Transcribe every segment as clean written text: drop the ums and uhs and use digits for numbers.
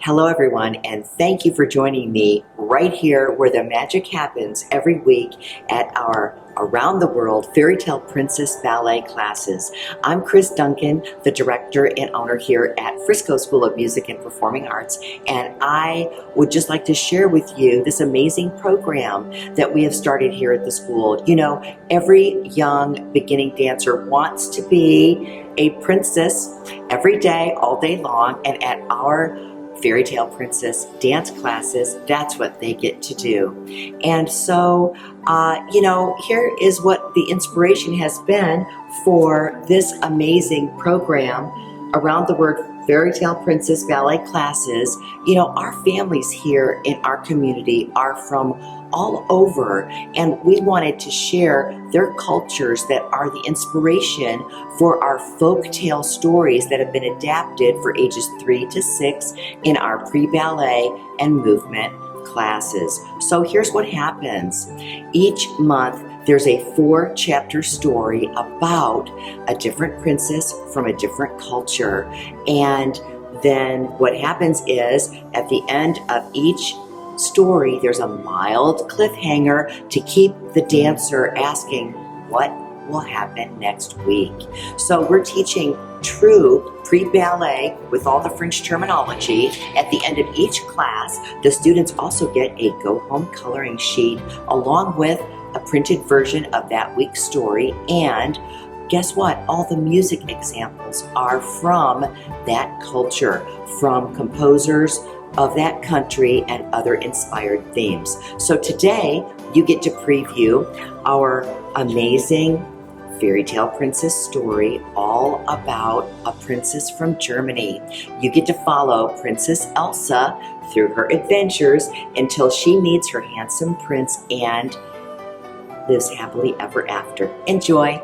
Hello everyone, and thank you for joining me right here where the magic happens every week at our Around the World Fairy Tale Princess Ballet classes. I'm Chris Duncan, the director and owner here at Frisco School of Music and Performing Arts, and I would just like to share with you this amazing program that we have started here at the school. You know, every young beginning dancer wants to be a princess every day, all day long, and at our Fairy Tale Princess dance classes, that's what they get to do. And so, here is what the inspiration has been for this amazing program Around the World Fairy Tale Princess Ballet classes. You know, our families here in our community are from all over, and we wanted to share their cultures that are the inspiration for our folk tale stories that have been adapted for ages 3 to 6 in our pre-ballet and movement classes. So here's what happens. Each month there's a 4-chapter story about a different princess from a different culture. And then what happens is at the end of each story, there's a mild cliffhanger to keep the dancer asking what will happen next week. So we're teaching true pre-ballet with all the French terminology. At the end of each class, the students also get a go-home coloring sheet along with a printed version of that week's story. And guess what? All the music examples are from that culture, from composers of that country and other inspired themes. So today you get to preview our amazing Fairy Tale Princess story all about a princess from Germany. You get to follow Princess Elsa through her adventures until she meets her handsome prince and lives happily ever after. Enjoy!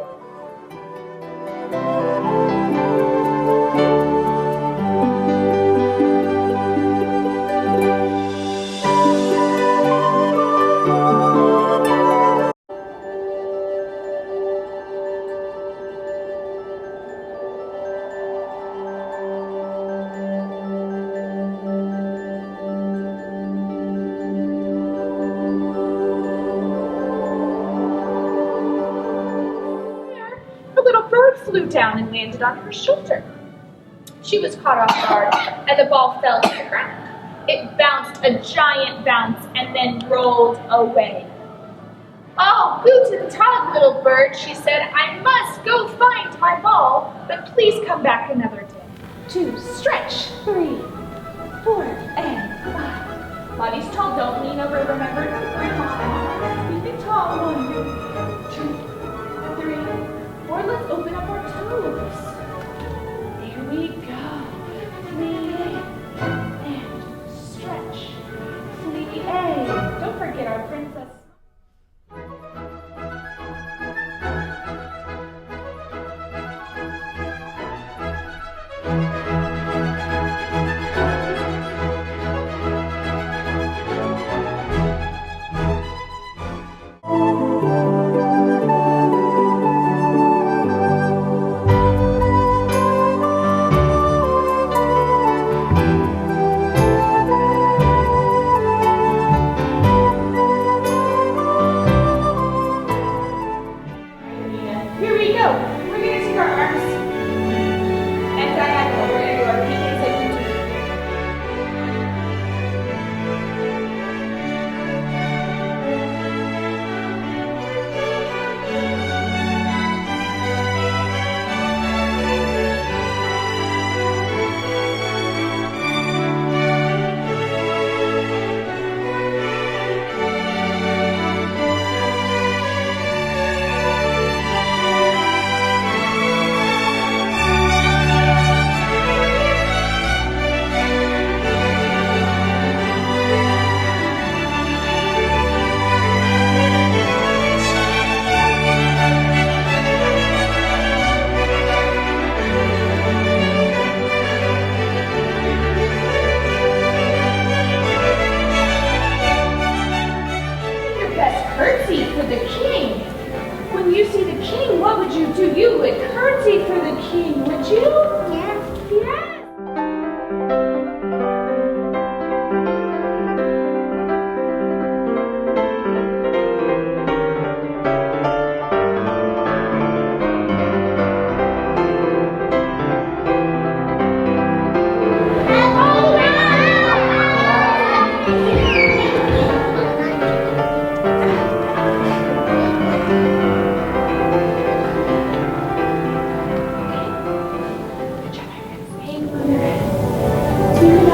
Flew down and landed on her shoulder. She was caught off guard, and the ball fell to the ground. It bounced a giant bounce and then rolled away. "Oh, boo to the top, little bird," she said. "I must go find my ball, but please come back another day." 2, stretch, 3, 4, and 5. Body's tall, don't lean over, remember to breathe. Keep it tall. 1, 2, 3, 4. Let's open up our toes. There we go. Plie and stretch. Plie. Don't forget our princess.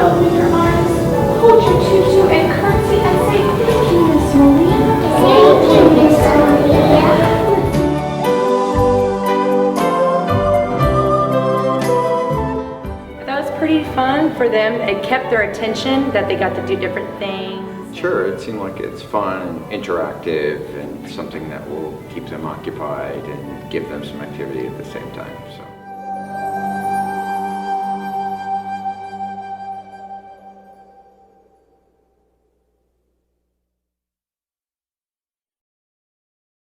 open your arms, hold your tutu and curtsy and say thank you, Miss Malia. Thank you, Miss Malia. That was pretty fun for them. It kept their attention, that they got to do different things. Sure, it seemed like it's fun and interactive and something that will keep them occupied and give them some activity at the same time. So.